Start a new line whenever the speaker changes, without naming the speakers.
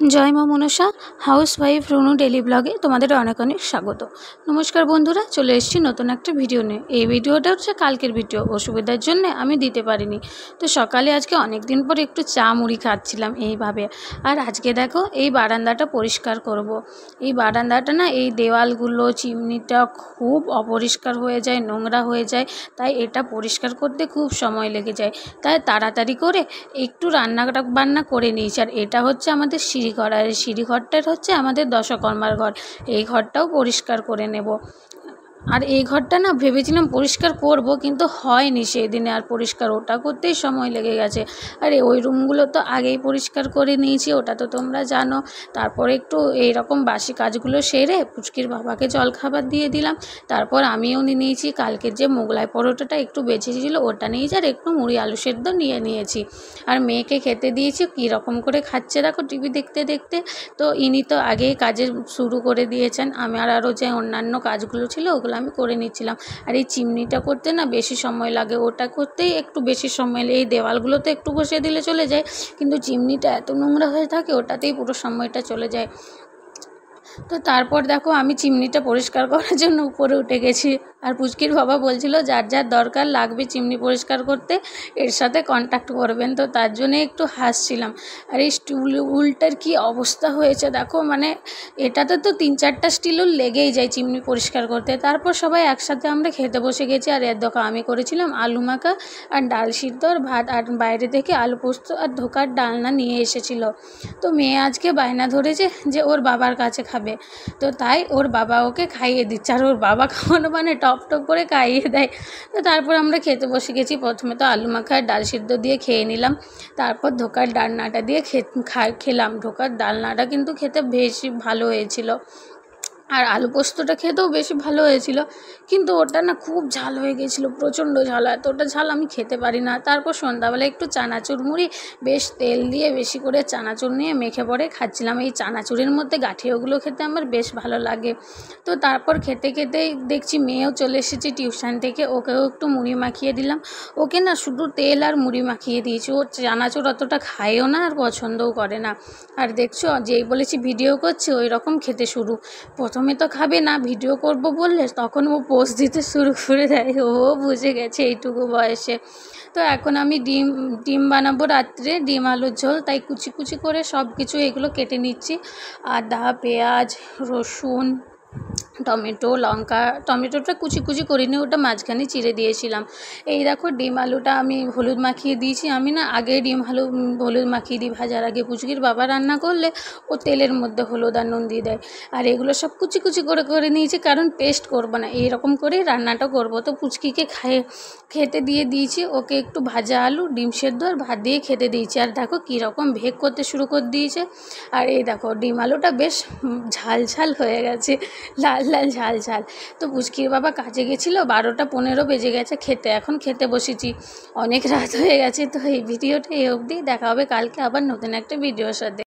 जय मा मनसा house wife रुनु डेली ब्लगे तुम्हारे अनेक अनेक स्वागत। नमस्कार बंधुरा चले एसेछि नतून एकटा भिडियो निये। এই ভিডিওটা হচ্ছে কালকের ভিডিও, অসুবিধার জন্য আমি দিতে পারিনি। তো সকালে আজকে অনেক দিন পর একটু চা মুড়ি খাচ্ছিলাম এইভাবে। আর আজকে দেখো এই বারান্দাটা পরিষ্কার করব। এই বারান্দাটা না, এই দেওয়ালগুলো চিমনিটা খুব অপরিষ্কার হয়ে যায়, নোংরা হয়ে যায়, তাই এটা পরিষ্কার করতে খুব সময় লেগে যায়। তাই তাড়াতাড়ি করে একটু বান্না করে নিয়েছি। আর এটা হচ্ছে আমাদের সিঁড়িঘর, আর এই সিঁড়িঘরটার হচ্ছে আমাদের দশকর্মার ঘর। এই ঘরটাও পরিষ্কার করে নেব। আর এই ঘরটা না ভেবেছিলাম পরিষ্কার করব, কিন্তু হয়নি সেই দিনে। আর পরিষ্কার ওটা করতেই সময় লেগে গেছে। আর ওই রুমগুলো তো আগেই পরিষ্কার করে নিয়েছি, ওটা তো তোমরা জানো। তারপর একটু এইরকম বাসি কাজগুলো সেরে পুচকির বাবাকে জলখাবার দিয়ে দিলাম। তারপর আমিও নিয়েছি কালকের যে মোগলাই পরোটাটা একটু বেঁচেছিল, ওটা নিয়েছি। আর একটু মুড়ি আলু সেদ্ধ নিয়েছি। আর মেয়েকে খেতে দিয়েছি। কীরকম করে খাচ্ছে দেখো টিভি দেখতে দেখতে। তো ইনি তো আগেই কাজে শুরু করে দিয়েছেন। আমার আরও যে অন্যান্য কাজগুলো ছিল ওগুলো আমি করে নিচ্ছিলাম। আর এই চিমনিটা করতে না বেশি সময় লাগে, ওটা করতেই একটু বেশি সময় লাগে। এই দেওয়ালগুলো তো একটু বসিয়ে দিলে চলে যায়, কিন্তু চিমনিটা এত নোংরা হয়ে থাকে ওটাতেই পুরো সময়টা চলে যায়। তো তারপর দেখো আমি চিমনিটা পরিষ্কার করার জন্য উপরে উঠে গেছি। আর পুচকির বাবা বলছিল যার যার দরকার লাগবে চিমনি পরিষ্কার করতে এর সাথে কন্ট্যাক্ট করবেন, তো তার জন্য একটু হাসছিলাম। আর এই স্টুলটার কি অবস্থা হয়েছে দেখো, মানে এটাতে তো 3-4টা স্টিলও লেগেই যায় চিমনি পরিষ্কার করতে। তারপর সবাই একসাথে আমরা খেতে বসে গেছি। আর এর দেখো আমি করেছিলাম আলু মাখা আর ডাল সিদ্ধ আর ভাত, আর বাইরে থেকে আলু পোস্ত আর ধোকার ডালনা নিয়ে এসেছিলো। তো মেয়ে আজকে বায়না ধরেছে যে ওর বাবার কাছে খাবে, তো তাই ওর বাবা ওকে খাইয়ে দিচ্ছে। আর ওর বাবা খাওয়ানো মানে টপ করে খাইয়ে দেয়। তো তারপর আমরা খেতে বসে গেছি। প্রথমে তো আলু মাখা আর ডাল সিদ্ধ দিয়ে খেয়ে নিলাম। তারপর ধোকার ডালনাটা দিয়ে খেলাম। ধোকার ডালনাটা কিন্তু খেতে বেশি ভালো হয়েছিল। আর আলু পোস্তটা খেতেও বেশি ভালো হয়েছিল, কিন্তু ওটা না খুব ঝাল হয়ে গেছিলো, প্রচণ্ড ঝাল। এতটা ঝাল আমি খেতে পারি না। তারপর সন্ধ্যাবেলা একটু চানাচুর মুড়ি বেশ তেল দিয়ে বেশি করে চানাচুর নিয়ে মেখে পরে খাচ্ছিলাম। এই চানাচুরের মধ্যে গাঁঠিয়াগুলো খেতে আমার বেশ ভালো লাগে। তো তারপর খেতে খেতেই দেখছি মেয়েও চলে এসেছে টিউশন থেকে, ওকেও একটু মুড়ি মাখিয়ে দিলাম। ওকে না শুধু তেল আর মুড়ি মাখিয়ে দিয়েছি, ও চানাচুর অতটা খায়ও না আর পছন্দও করে না। আর দেখছো যেই বলেছি ভিডিও করছি ওই রকম খেতে শুরু। প্রথমে তো খাবে না, ভিডিও করব বললে তখন ও পোস্ট দিতে শুরু করে দেয়। ও বুঝে গেছে এইটুকু বয়সে। তো এখন আমি ডিম বানাবো রাত্রে, ডিম আলুর ঝোল, তাই কুচি কুচি করে সব কিছু এগুলো কেটে নিচ্ছি। আদা, পেঁয়াজ, রসুন, টমেটো, লঙ্কা। টমেটোটা কুচি কুচি করিনি, ওটা মাঝখানে চিড়ে দিয়েছিলাম। এই দেখো ডিম আলুটা আমি হলুদ মাখিয়ে দিয়েছি। আমি না আগে হলুদ মাখিয়ে দিই ভাজার আগে। পুচকির বাবা রান্না করলে ও তেলের মধ্যে হলুদ আর নুন দিয়ে দেয়। আর এগুলো সব কুচি কুচি করে নিয়েছি, কারণ পেস্ট করবো না, এইরকম করেই রান্নাটা করবো। তো পুচকিকে খেতে দিয়ে দিয়েছি। ওকে একটু ভাজা আলু, ডিম সেদ্ধ আর ভাত দিয়ে খেতে দিয়েছি। আর দেখো কীরকম ভেগ করতে শুরু করে দিয়েছে। আর এই দেখো ডিম আলুটা বেশ ঝাল ঝাল হয়ে গেছে, লাল লাল ঝাল ঝাল। তো পুচকির বাবা কাজে গেছিলো, 12টা 15 বেজে গেছে খেতে। এখন খেতে বসেছি, অনেক রাত হয়ে গেছে। তো এই ভিডিওটা এই অবধি, দেখা হবে কালকে আবার নতুন একটা ভিডিওর সাথে।